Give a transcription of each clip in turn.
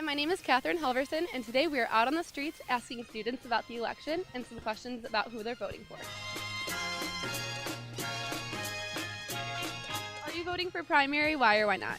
Hi, my name is Catherine Helverson, and today we are out on the streets asking students about the election and some questions about who they're voting for. Are you voting for primary? Why or why not?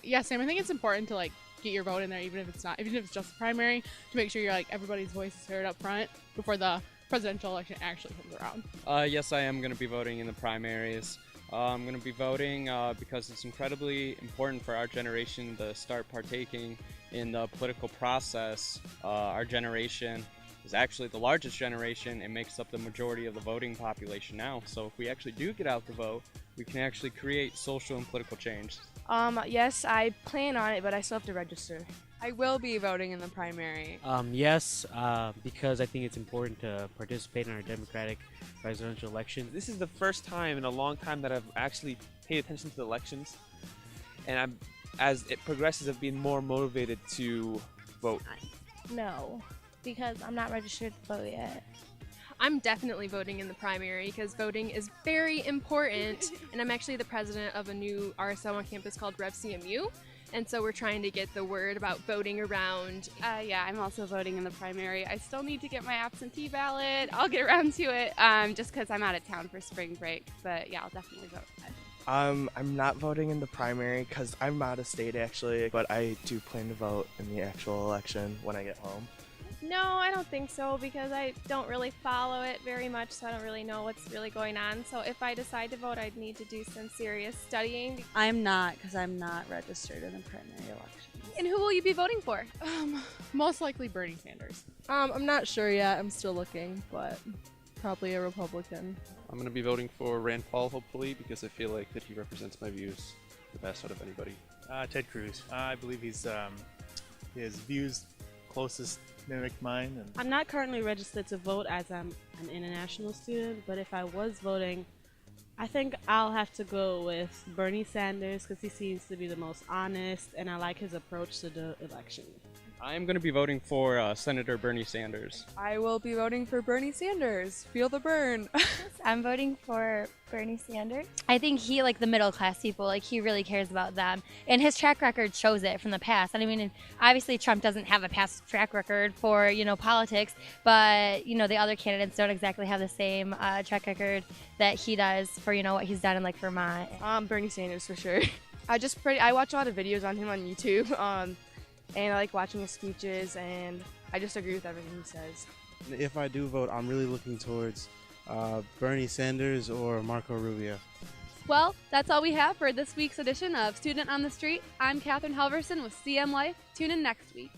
Yeah, Sam. I think it's important to get your vote in there, even if it's just a primary, to make sure everybody's voice is heard up front before the presidential election actually comes around. Yes, I am going to be voting in the primaries. I'm going to be voting because it's incredibly important for our generation to start partaking in the political process. Our generation is actually the largest generation and makes up the majority of the voting population now. So if we actually do get out to vote, we can actually create social and political change. Yes, I plan on it, but I still have to register. I will be voting in the primary. Yes, because I think it's important to participate in our democratic presidential elections. This is the first time in a long time that I've actually paid attention to the elections, and as it progresses, I've been more motivated to vote. No, because I'm not registered to vote yet. I'm definitely voting in the primary because voting is very important, and I'm actually the president of a new RSL on campus called RevCMU, and so we're trying to get the word about voting around. Yeah, I'm also voting in the primary. I still need to get my absentee ballot. I'll get around to it just because I'm out of town for spring break, but yeah, I'll definitely vote. I'm not voting in the primary because I'm out of state actually, but I do plan to vote in the actual election when I get home. No, I don't think so because I don't really follow it very much, so I don't really know what's really going on. So if I decide to vote, I'd need to do some serious studying. I'm not, because I'm not registered in the primary elections. And who will you be voting for? Most likely Bernie Sanders. I'm not sure yet. I'm still looking, but probably a Republican. I'm going to be voting for Rand Paul, hopefully, because I feel like that he represents my views the best out of anybody. Ted Cruz. I believe his views closest mimic mine. And I'm not currently registered to vote as I'm an international student, but if I was voting, I think I'll have to go with Bernie Sanders because he seems to be the most honest and I like his approach to the election. I am going to be voting for Senator Bernie Sanders. I will be voting for Bernie Sanders. Feel the burn. I'm voting for Bernie Sanders. I think he, like the middle class people, he really cares about them. And his track record shows it from the past. I mean, obviously Trump doesn't have a past track record for, politics, but, the other candidates don't exactly have the same track record that he does for, what he's done in Vermont. Bernie Sanders for sure. I watch a lot of videos on him on YouTube. And I like watching his speeches, and I just agree with everything he says. If I do vote, I'm really looking towards Bernie Sanders or Marco Rubio. Well, that's all we have for this week's edition of Student on the Street. I'm Catherine Helverson with CM Life. Tune in next week.